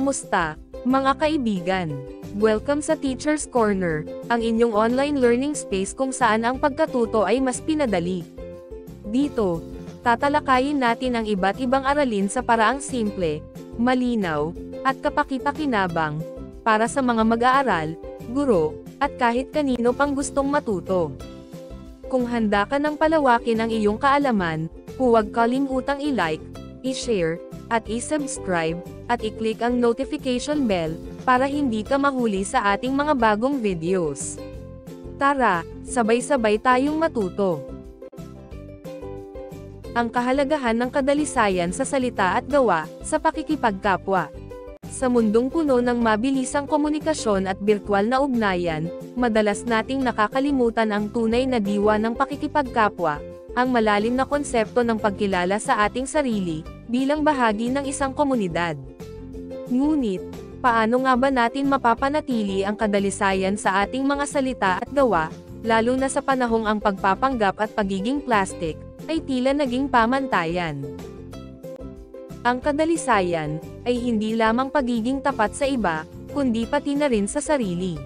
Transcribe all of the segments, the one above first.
Kamusta, mga kaibigan? Welcome sa Teacher's Corner, ang inyong online learning space kung saan ang pagkatuto ay mas pinadali. Dito, tatalakayin natin ang iba't ibang aralin sa paraang simple, malinaw, at kapaki-pakinabang, para sa mga mag-aaral, guro, at kahit kanino pang gustong matuto. Kung handa ka ng palawakin ang iyong kaalaman, huwag kalimutang i-like, i-share, at i-subscribe, at i-click ang notification bell, para hindi ka mahuli sa ating mga bagong videos. Tara, sabay-sabay tayong matuto. Ang kahalagahan ng kadalisayan sa salita at gawa, sa pakikipagkapwa. Sa mundong puno ng mabilisang komunikasyon at birtual na ugnayan, madalas nating nakakalimutan ang tunay na diwa ng pakikipagkapwa, ang malalim na konsepto ng pagkilala sa ating sarili, bilang bahagi ng isang komunidad. Ngunit, paano nga ba natin mapapanatili ang kadalisayan sa ating mga salita at gawa, lalo na sa panahong ang pagpapanggap at pagiging plastic, ay tila naging pamantayan? Ang kadalisayan, ay hindi lamang pagiging tapat sa iba, kundi pati na rin sa sarili.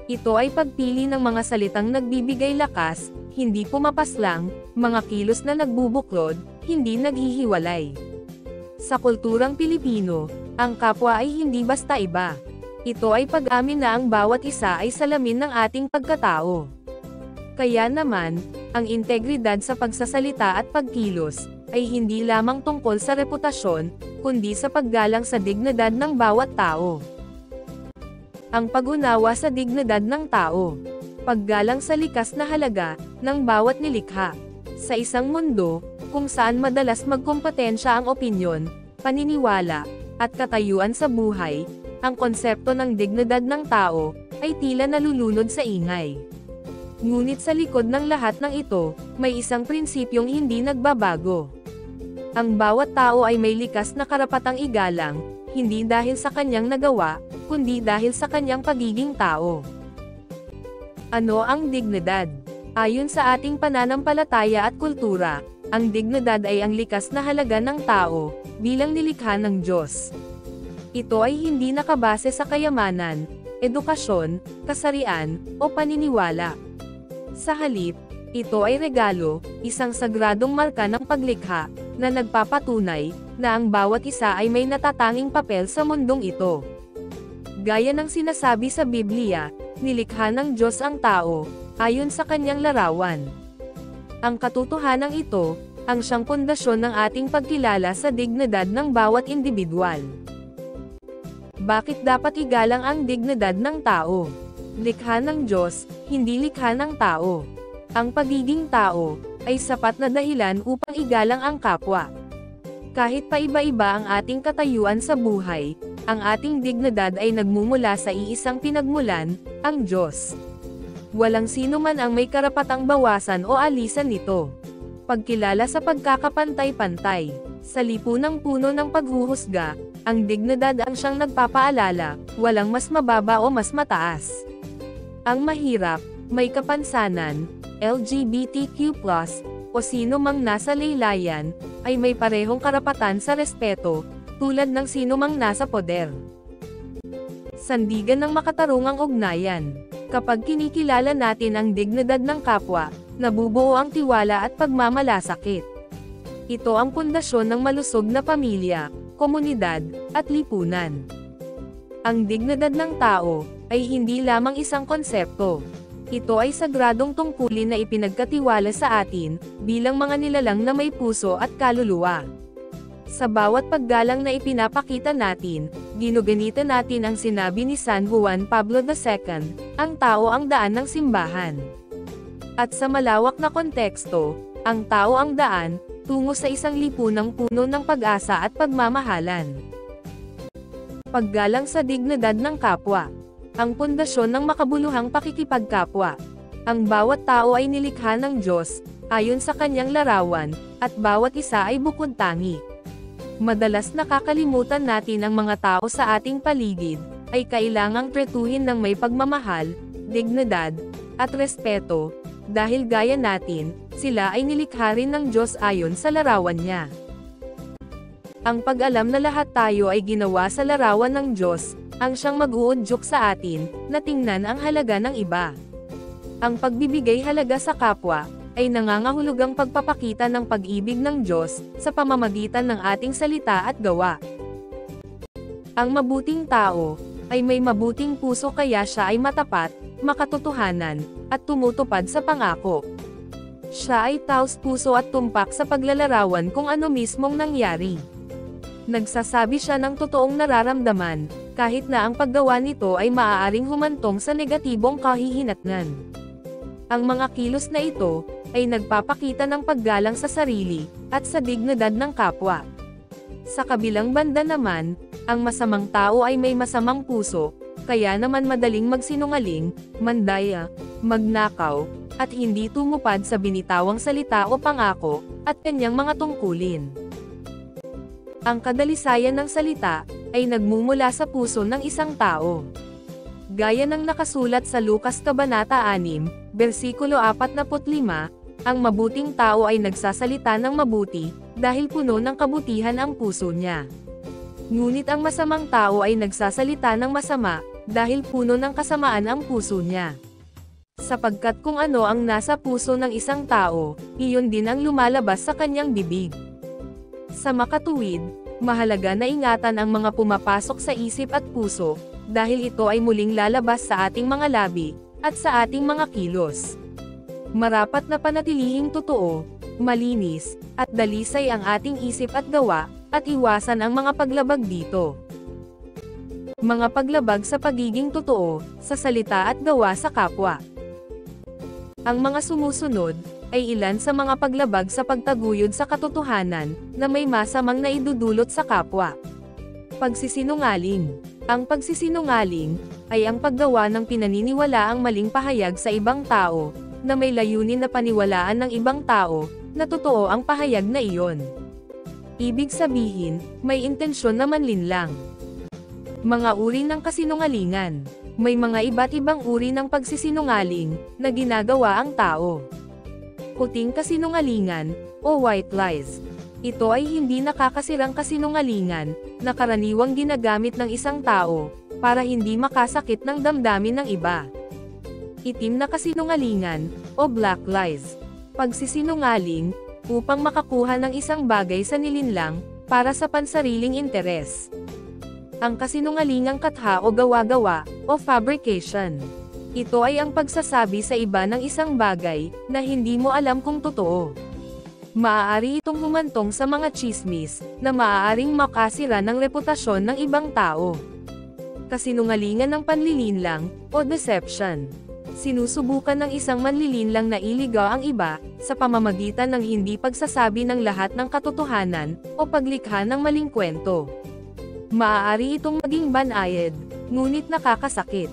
Ito ay pagpili ng mga salitang nagbibigay lakas, hindi pumapaslang, mga kilos na nagbubuklod, hindi naghihiwalay. Sa kulturang Pilipino, ang kapwa ay hindi basta iba. Ito ay pag-amin na ang bawat isa ay salamin ng ating pagkatao. Kaya naman, ang integridad sa pagsasalita at pagkilos, ay hindi lamang tungkol sa reputasyon, kundi sa paggalang sa dignidad ng bawat tao. Ang pag-unawa sa dignidad ng tao. Paggalang sa likas na halaga, ng bawat nilikha. Sa isang mundo, kung saan madalas magkompetensya ang opinyon, paniniwala, at katayuan sa buhay, ang konsepto ng dignidad ng tao, ay tila nalulunod sa ingay. Ngunit sa likod ng lahat ng ito, may isang prinsipyong hindi nagbabago. Ang bawat tao ay may likas na karapatang igalang, hindi dahil sa kanyang nagawa, kundi dahil sa kanyang pagiging tao. Ano ang dignidad? Ayon sa ating pananampalataya at kultura, ang dignidad ay ang likas na halaga ng tao, bilang nilikha ng Diyos. Ito ay hindi nakabase sa kayamanan, edukasyon, kasarian, o paniniwala. Sa halip, ito ay regalo, isang sagradong marka ng paglikha, na nagpapatunay, na ang bawat isa ay may natatanging papel sa mundong ito. Gaya ng sinasabi sa Biblia, nilikha ng Diyos ang tao, ayon sa kanyang larawan. Ang katotohanan ito, ang siyang pundasyon ng ating pagkilala sa dignidad ng bawat individual. Bakit dapat igalang ang dignidad ng tao? Likha ng Diyos, hindi likha ng tao. Ang pagiging tao, ay sapat na dahilan upang igalang ang kapwa. Kahit pa iba-iba ang ating katayuan sa buhay, ang ating dignidad ay nagmumula sa iisang pinagmulan, ang Diyos. Walang sino man ang may karapatang bawasan o alisan nito. Pagkilala sa pagkakapantay-pantay. Sa lipunang puno ng paghuhusga, ang dignidad ang siyang nagpapaalala, walang mas mababa o mas mataas. Ang mahirap, may kapansanan, LGBTQ+, o sino mang nasa laylayan, ay may parehong karapatan sa respeto, tulad ng sino mang nasa poder. Sandigan ng makatarungang ugnayan. Kapag kinikilala natin ang dignidad ng kapwa, nabubuo ang tiwala at pagmamalasakit. Ito ang pundasyon ng malusog na pamilya, komunidad, at lipunan. Ang dignidad ng tao, ay hindi lamang isang konsepto. Ito ay sagradong tungkulin na ipinagkatiwala sa atin, bilang mga nilalang na may puso at kaluluwa. Sa bawat paggalang na ipinapakita natin, ginuganita natin ang sinabi ni San Juan Pablo II, ang tao ang daan ng simbahan. At sa malawak na konteksto, ang tao ang daan, tungo sa isang lipunang puno ng pag-asa at pagmamahalan. Paggalang sa dignidad ng kapwa. Ang pundasyon ng makabuluhang pakikipagkapwa. Ang bawat tao ay nilikha ng Diyos, ayon sa kanyang larawan, at bawat isa ay bukod tangi. Madalas nakakalimutan natin ang mga tao sa ating paligid, ay kailangang tretuhin ng may pagmamahal, dignidad, at respeto, dahil gaya natin, sila ay nilikha rin ng Diyos ayon sa larawan niya. Ang pag-alam na lahat tayo ay ginawa sa larawan ng Diyos, ang siyang mag-uudyok sa atin, na tingnan ang halaga ng iba. Ang pagbibigay halaga sa kapwa, ay nangangahulugang pagpapakita ng pag-ibig ng Diyos, sa pamamagitan ng ating salita at gawa. Ang mabuting tao, ay may mabuting puso kaya siya ay matapat, makatotohanan, at tumutupad sa pangako. Siya ay taos-puso at tumpak sa paglalarawan kung ano mismong nangyari. Nagsasabi siya ng totoong nararamdaman, kahit na ang paggawa nito ay maaaring humantong sa negatibong kahihinatnan. Ang mga kilos na ito, ay nagpapakita ng paggalang sa sarili, at sa dignidad ng kapwa. Sa kabilang banda naman, ang masamang tao ay may masamang puso, kaya naman madaling magsinungaling, mandaya, magnakaw, at hindi tumupad sa binitawang salita o pangako, at kanyang mga tungkulin. Ang kadalisayan ng salita, ay nagmumula sa puso ng isang tao. Gaya ng nakasulat sa Lucas Kabanata 6, versikulo 45, ang mabuting tao ay nagsasalita ng mabuti, dahil puno ng kabutihan ang puso niya. Ngunit ang masamang tao ay nagsasalita ng masama, dahil puno ng kasamaan ang puso niya. Sapagkat kung ano ang nasa puso ng isang tao, iyon din ang lumalabas sa kanyang bibig. Sa makatuwid, mahalaga na ingatan ang mga pumapasok sa isip at puso, dahil ito ay muling lalabas sa ating mga labi, at sa ating mga kilos. Marapat na panatilihing totoo, malinis, at dalisay ang ating isip at gawa, at iwasan ang mga paglabag dito. Mga paglabag sa pagiging totoo, sa salita at gawa sa kapwa. Ang mga sumusunod, ay ilan sa mga paglabag sa pagtaguyod sa katotohanan, na may masamang naidudulot sa kapwa. Pagsisinungaling. Ang pagsisinungaling, ay ang paggawa ng pinaniniwalaang maling pahayag sa ibang tao, na may layunin na paniwalaan ng ibang tao, na totoo ang pahayag na iyon. Ibig sabihin, may intensyon na manlinlang. Mga uri ng kasinungalingan. May mga iba't ibang uri ng pagsisinungaling, na ginagawa ang tao. Puting kasinungalingan, o white lies. Ito ay hindi nakakasirang kasinungalingan, na karaniwang ginagamit ng isang tao, para hindi makasakit ng damdamin ng iba. Itim na kasinungalingan, o black lies. Pagsisinungaling, upang makakuha ng isang bagay sa nilinlang, para sa pansariling interes. Ang kasinungalingang katha o gawa-gawa, o fabrication. Ito ay ang pagsasabi sa iba ng isang bagay, na hindi mo alam kung totoo. Maaari itong humantong sa mga tsismis, na maaaring makasira ng reputasyon ng ibang tao. Kasinungalingan ng panlilinlang, o deception. Sinusubukan ng isang manlilinlang na iligaw ang iba, sa pamamagitan ng hindi pagsasabi ng lahat ng katotohanan, o paglikha ng maling kwento. Maaari itong maging banayad, ngunit nakakasakit.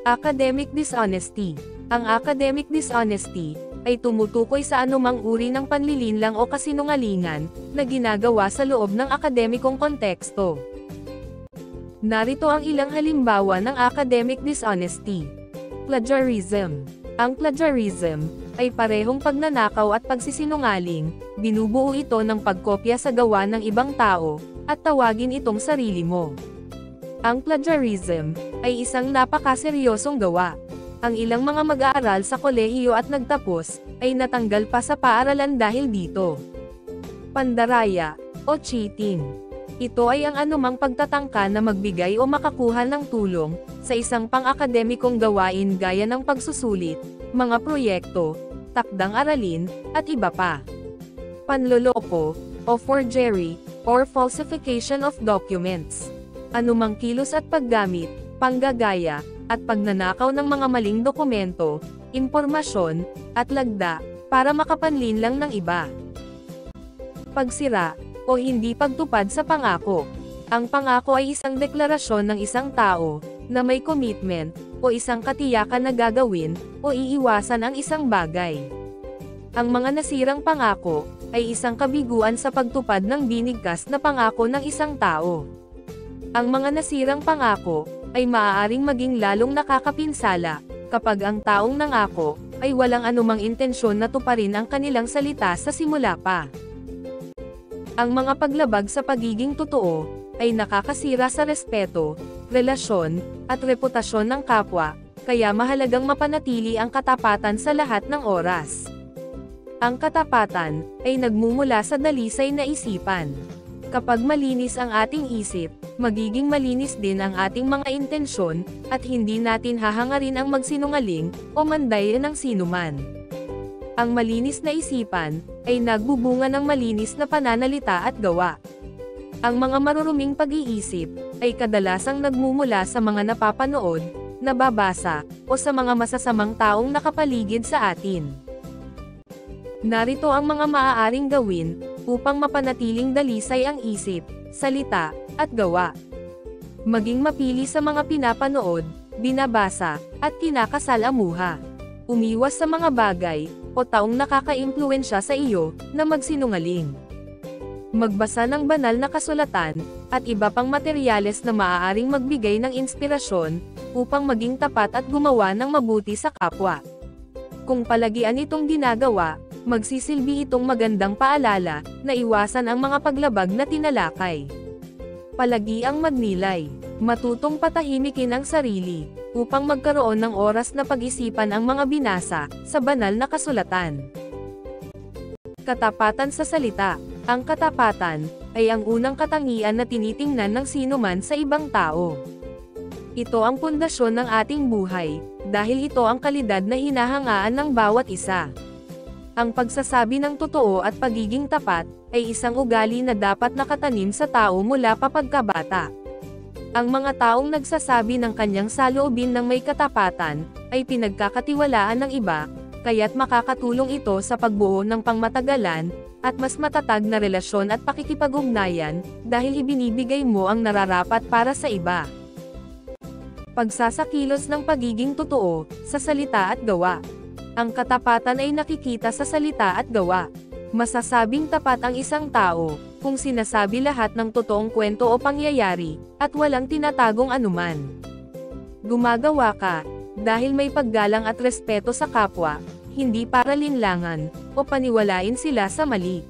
Academic dishonesty. Ang academic dishonesty, ay tumutukoy sa anumang uri ng panlilinlang o kasinungalingan, na ginagawa sa loob ng akademikong konteksto. Narito ang ilang halimbawa ng academic dishonesty. Plagiarism. Ang plagiarism, ay parehong pagnanakaw at pagsisinungaling, binubuo ito ng pagkopya sa gawa ng ibang tao, at tawagin itong sarili mo. Ang plagiarism, ay isang napakaseryosong gawa. Ang ilang mga mag-aaral sa kolehiyo at nagtapos, ay natanggal pa sa paaralan dahil dito. Pandaraya, o cheating. Ito ay ang anumang pagtatangka na magbigay o makakuha ng tulong, sa isang pang-akademikong gawain gaya ng pagsusulit, mga proyekto, takdang aralin, at iba pa. Panloloko, o forgery, or falsification of documents. Anumang kilos at paggamit, panggagaya, at pagnanakaw ng mga maling dokumento, impormasyon, at lagda, para makapanlinlang ng iba. Pagsira, o hindi pagtupad sa pangako. Ang pangako ay isang deklarasyon ng isang tao, na may commitment, o isang katiyakan na gagawin, o iiwasan ang isang bagay. Ang mga nasirang pangako, ay isang kabiguan sa pagtupad ng binigkas na pangako ng isang tao. Ang mga nasirang pangako, ay maaaring maging lalong nakakapinsala, kapag ang taong nangako, ay walang anumang intensyon na tuparin ang kanilang salita sa simula pa. Ang mga paglabag sa pagiging totoo, ay nakakasira sa respeto, relasyon, at reputasyon ng kapwa, kaya mahalagang mapanatili ang katapatan sa lahat ng oras. Ang katapatan, ay nagmumula sa dalisay na isipan. Kapag malinis ang ating isip, magiging malinis din ang ating mga intensyon, at hindi natin hahangarin ang magsinungaling, o mandayan ng sinuman. Ang malinis na isipan, ay nagbubunga ng malinis na pananalita at gawa. Ang mga maruruming pag-iisip, ay kadalasang nagmumula sa mga napapanood, nababasa, o sa mga masasamang taong nakapaligid sa atin. Narito ang mga maaaring gawin, upang mapanatiling dalisay ang isip, salita, at gawa. Maging mapili sa mga pinapanood, binabasa, at kinakasalamuha. Umiwas sa mga bagay, o taong nakaka-impluwensya sa iyo, na magsinungaling. Magbasa ng banal na kasulatan, at iba pang materyales na maaaring magbigay ng inspirasyon, upang maging tapat at gumawa ng mabuti sa kapwa. Kung palagian itong ginagawa, magsisilbi itong magandang paalala, na iwasan ang mga paglabag na tinalakay. Palagi ang magnilay, matutong patahimikin ang sarili, upang magkaroon ng oras na pag-isipan ang mga binasa, sa banal na kasulatan. Katapatan sa salita. Ang katapatan, ay ang unang katangian na tinitingnan ng sinuman sa ibang tao. Ito ang pundasyon ng ating buhay, dahil ito ang kalidad na hinahangaan ng bawat isa. Ang pagsasabi ng totoo at pagiging tapat, ay isang ugali na dapat nakatanim sa tao mula pa pagkabata. Ang mga taong nagsasabi ng kanyang saloobin ng may katapatan, ay pinagkakatiwalaan ng iba, kaya't makakatulong ito sa pagbuo ng pangmatagalan, at mas matatag na relasyon at pakikipag-ugnayan, dahil ibinibigay mo ang nararapat para sa iba. Pagsasakilos ng pagiging totoo, sa salita at gawa. Ang katapatan ay nakikita sa salita at gawa. Masasabing tapat ang isang tao, kung sinasabi lahat ng totoong kwento o pangyayari, at walang tinatagong anuman. Gumagawa ka, dahil may paggalang at respeto sa kapwa, hindi para linlangan, o paniwalain sila sa mali.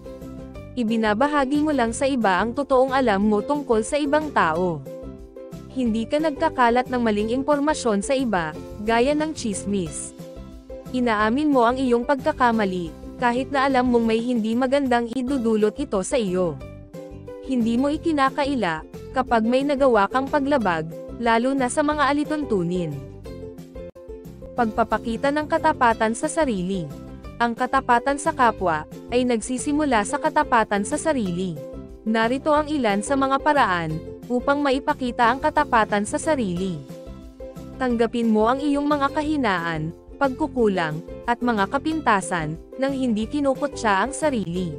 Ibinabahagi mo lang sa iba ang totoong alam mo tungkol sa ibang tao. Hindi ka nagkakalat ng maling impormasyon sa iba, gaya ng tsismis. Inaamin mo ang iyong pagkakamali, kahit na alam mong may hindi magandang idudulot ito sa iyo. Hindi mo ikinakaila, kapag may nagawa kang paglabag, lalo na sa mga alituntunin. Pagpapakita ng katapatan sa sarili. Ang katapatan sa kapwa, ay nagsisimula sa katapatan sa sarili. Narito ang ilan sa mga paraan, upang maipakita ang katapatan sa sarili. Tanggapin mo ang iyong mga kahinaan, pagkukulang, at mga kapintasan, nang hindi kinukutya ang sarili.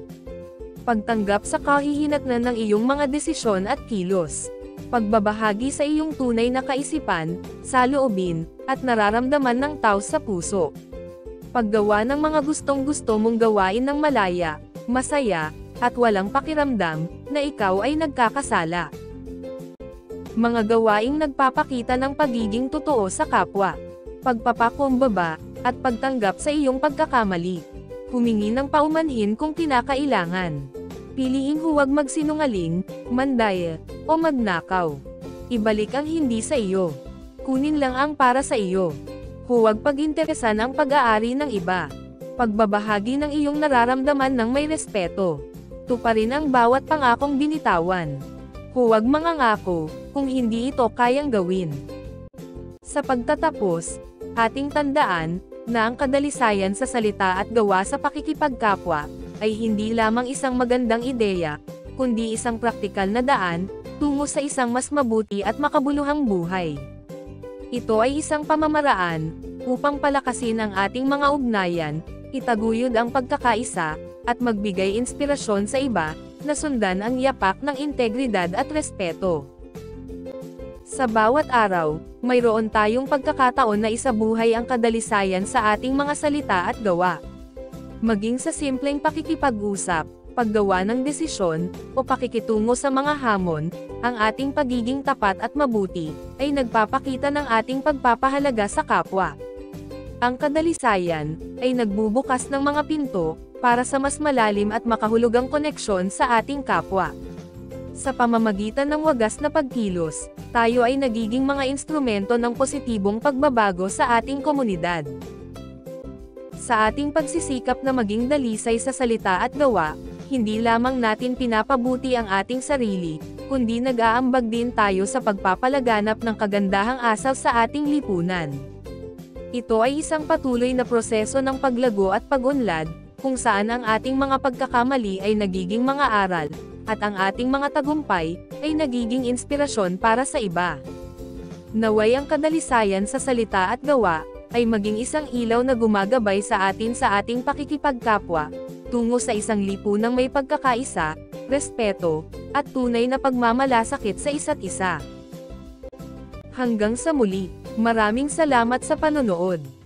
Pagtanggap sa kahihinatnan ng iyong mga desisyon at kilos. Pagbabahagi sa iyong tunay na kaisipan, saloobin, at nararamdaman ng taos sa puso. Paggawa ng mga gustong-gusto mong gawain ng malaya, masaya, at walang pakiramdam, na ikaw ay nagkakasala. Mga gawaing nagpapakita ng pagiging totoo sa kapwa. Pagpapakumbaba, at pagtanggap sa iyong pagkakamali. Humingi ng paumanhin kung kinakailangan. Piliing huwag magsinungaling, mandaya, o magnakaw. Ibalik ang hindi sa iyo. Kunin lang ang para sa iyo. Huwag pag-interesan ang pag-aari ng iba. Pagbabahagi ng iyong nararamdaman ng may respeto. Tuparin ang bawat pangakong binitawan. Huwag mangangako, kung hindi ito kayang gawin. Sa pagtatapos, ating tandaan, na ang kadalisayan sa salita at gawa sa pakikipagkapwa, ay hindi lamang isang magandang ideya, kundi isang praktikal na daan, tungo sa isang mas mabuti at makabuluhang buhay. Ito ay isang pamamaraan, upang palakasin ang ating mga ugnayan, itaguyod ang pagkakaisa, at magbigay inspirasyon sa iba, na sundan ang yapak ng integridad at respeto. Sa bawat araw, mayroon tayong pagkakataon na isabuhay ang kadalisayan sa ating mga salita at gawa. Maging sa simpleng pakikipag-usap, paggawa ng desisyon, o pakikitungo sa mga hamon, ang ating pagiging tapat at mabuti, ay nagpapakita ng ating pagpapahalaga sa kapwa. Ang kadalisayan, ay nagbubukas ng mga pinto, para sa mas malalim at makahulugang koneksyon sa ating kapwa. Sa pamamagitan ng wagas na pagkilos, tayo ay nagiging mga instrumento ng positibong pagbabago sa ating komunidad. Sa ating pagsisikap na maging dalisay sa salita at gawa, hindi lamang natin pinapabuti ang ating sarili, kundi nag-aambag din tayo sa pagpapalaganap ng kagandahang asal sa ating lipunan. Ito ay isang patuloy na proseso ng paglago at pag-unlad, kung saan ang ating mga pagkakamali ay nagiging mga aral, at ang ating mga tagumpay ay nagiging inspirasyon para sa iba. Naway ang kadalisayan sa salita at gawa ay maging isang ilaw na gumagabay sa ating pakikipagkapwa, tungo sa isang lipunang may pagkakaisa, respeto, at tunay na pagmamalasakit sa isa't isa. Hanggang sa muli, maraming salamat sa panonood.